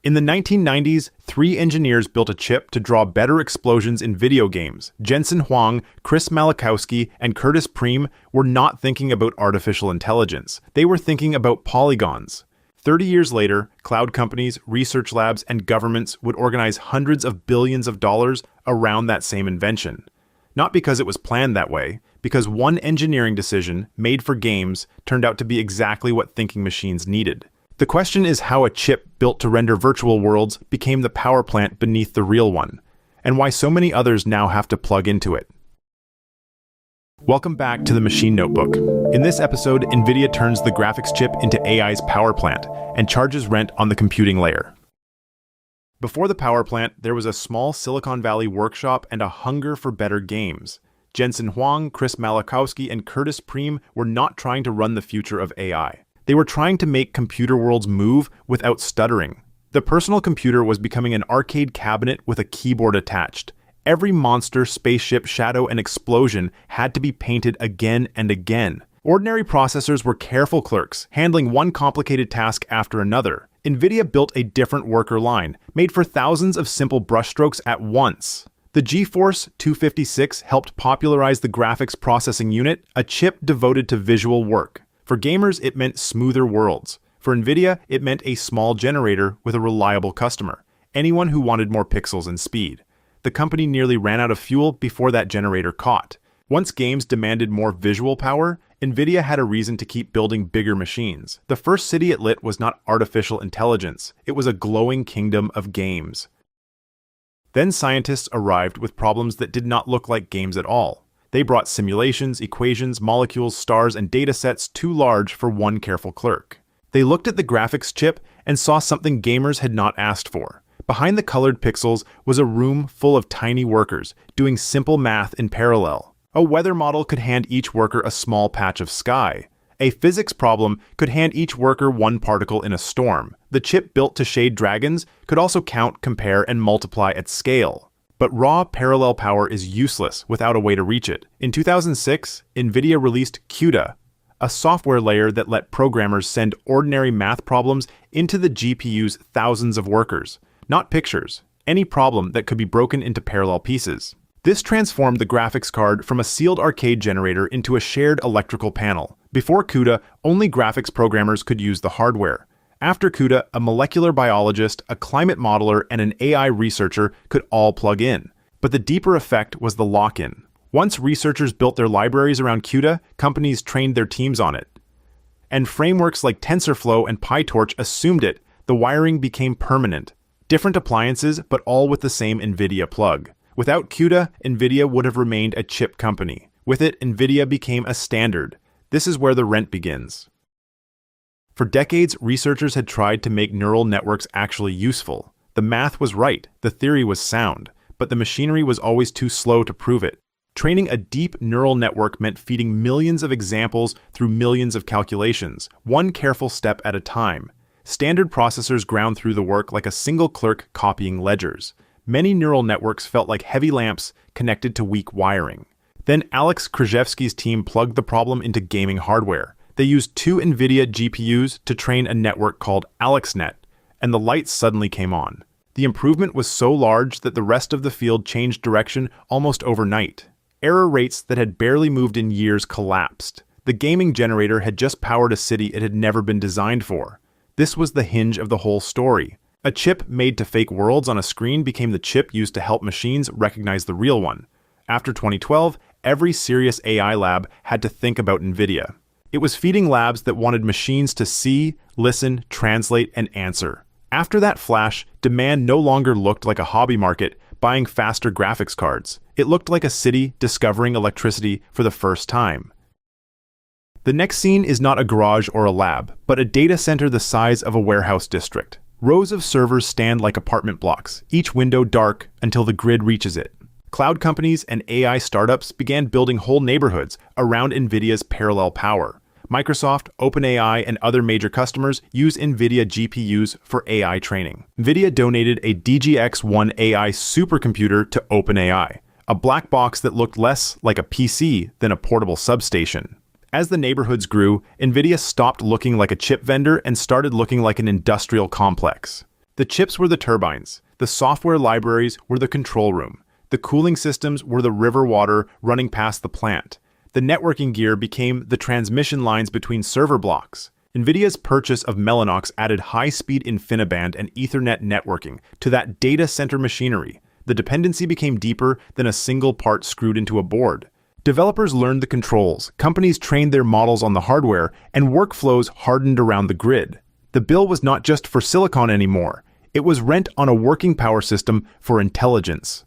In the 1990s, 3 engineers built a chip to draw better explosions in video games. Jensen Huang, Chris Malachowski, and Curtis Preem were not thinking about artificial intelligence. They were thinking about polygons. 30 years later, cloud companies, research labs, and governments would organize hundreds of billions of dollars around that same invention. Not because it was planned that way, because one engineering decision made for games turned out to be exactly what thinking machines needed. The question is how a chip built to render virtual worlds became the power plant beneath the real one, and why so many others now have to plug into it. Welcome back to the Machine Notebook. In this episode, Nvidia turns the graphics chip into AI's power plant and charges rent on the computing layer. Before the power plant, there was a small Silicon Valley workshop and a hunger for better games. Jensen Huang, Chris Malachowski, and Curtis Preem were not trying to run the future of AI. They were trying to make computer worlds move without stuttering. The personal computer was becoming an arcade cabinet with a keyboard attached. Every monster, spaceship, shadow, and explosion had to be painted again and again. Ordinary processors were careful clerks, handling one complicated task after another. Nvidia built a different worker line, made for thousands of simple brushstrokes at once. The GeForce 256 helped popularize the graphics processing unit, a chip devoted to visual work. For gamers, it meant smoother worlds. For Nvidia, it meant a small generator with a reliable customer, anyone who wanted more pixels and speed. The company nearly ran out of fuel before that generator caught. Once games demanded more visual power, Nvidia had a reason to keep building bigger machines. The first city it lit was not artificial intelligence. It was a glowing kingdom of games. Then scientists arrived with problems that did not look like games at all. They brought simulations, equations, molecules, stars, and datasets too large for one careful clerk. They looked at the graphics chip and saw something gamers had not asked for. Behind the colored pixels was a room full of tiny workers doing simple math in parallel. A weather model could hand each worker a small patch of sky. A physics problem could hand each worker one particle in a storm. The chip built to shade dragons could also count, compare, and multiply at scale. But raw parallel power is useless without a way to reach it. In 2006, Nvidia released CUDA, a software layer that let programmers send ordinary math problems into the GPU's thousands of workers. Not pictures, any problem that could be broken into parallel pieces. This transformed the graphics card from a sealed arcade generator into a shared electrical panel. Before CUDA, only graphics programmers could use the hardware. After CUDA, a molecular biologist, a climate modeler, and an AI researcher could all plug in. But the deeper effect was the lock-in. Once researchers built their libraries around CUDA, companies trained their teams on it. And frameworks like TensorFlow and PyTorch assumed it. The wiring became permanent. Different appliances, but all with the same Nvidia plug. Without CUDA, Nvidia would have remained a chip company. With it, Nvidia became a standard. This is where the rent begins. For decades, researchers had tried to make neural networks actually useful. The math was right, the theory was sound, but the machinery was always too slow to prove it. Training a deep neural network meant feeding millions of examples through millions of calculations, one careful step at a time. Standard processors ground through the work like a single clerk copying ledgers. Many neural networks felt like heavy lamps connected to weak wiring. Then Alex Krzyzewski's team plugged the problem into gaming hardware. They used 2 Nvidia GPUs to train a network called AlexNet, and the lights suddenly came on. The improvement was so large that the rest of the field changed direction almost overnight. Error rates that had barely moved in years collapsed. The gaming generator had just powered a city it had never been designed for. This was the hinge of the whole story. A chip made to fake worlds on a screen became the chip used to help machines recognize the real one. After 2012, every serious AI lab had to think about Nvidia. It was feeding labs that wanted machines to see, listen, translate, and answer. After that flash, demand no longer looked like a hobby market buying faster graphics cards. It looked like a city discovering electricity for the first time. The next scene is not a garage or a lab, but a data center the size of a warehouse district. Rows of servers stand like apartment blocks, each window dark until the grid reaches it. Cloud companies and AI startups began building whole neighborhoods around Nvidia's parallel power. Microsoft, OpenAI, and other major customers use Nvidia GPUs for AI training. Nvidia donated a DGX-1 AI supercomputer to OpenAI, a black box that looked less like a PC than a portable substation. As the neighborhoods grew, Nvidia stopped looking like a chip vendor and started looking like an industrial complex. The chips were the turbines, the software libraries were the control room, the cooling systems were the river water running past the plant. The networking gear became the transmission lines between server blocks. Nvidia's purchase of Mellanox added high-speed InfiniBand and Ethernet networking to that data center machinery. The dependency became deeper than a single part screwed into a board. Developers learned the controls, companies trained their models on the hardware, and workflows hardened around the grid. The bill was not just for silicon anymore. It was rent on a working power system for intelligence.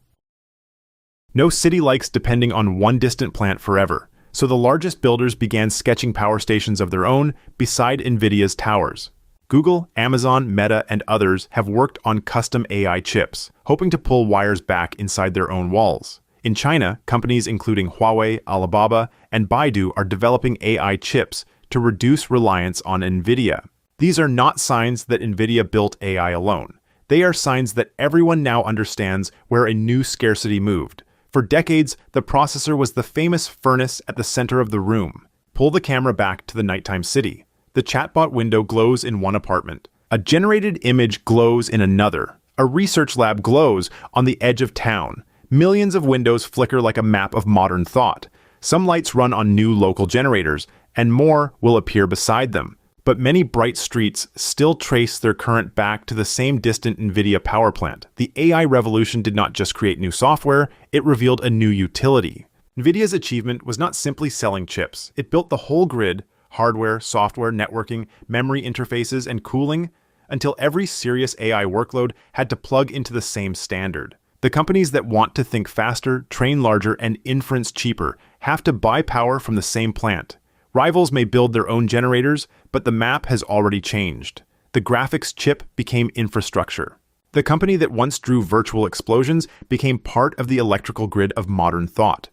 No city likes depending on one distant plant forever, so the largest builders began sketching power stations of their own beside Nvidia's towers. Google, Amazon, Meta, and others have worked on custom AI chips, hoping to pull wires back inside their own walls. In China, companies including Huawei, Alibaba, and Baidu are developing AI chips to reduce reliance on Nvidia. These are not signs that Nvidia built AI alone. They are signs that everyone now understands where a new scarcity moved. For decades, the processor was the famous furnace at the center of the room. Pull the camera back to the nighttime city. The chatbot window glows in one apartment. A generated image glows in another. A research lab glows on the edge of town. Millions of windows flicker like a map of modern thought. Some lights run on new local generators, and more will appear beside them. But many bright streets still trace their current back to the same distant Nvidia power plant. The AI revolution did not just create new software, it revealed a new utility. Nvidia's achievement was not simply selling chips. It built the whole grid, hardware, software, networking, memory interfaces, and cooling, until every serious AI workload had to plug into the same standard. The companies that want to think faster, train larger, and inference cheaper have to buy power from the same plant. Rivals may build their own generators, but the map has already changed. The graphics chip became infrastructure. The company that once drew virtual explosions became part of the electrical grid of modern thought.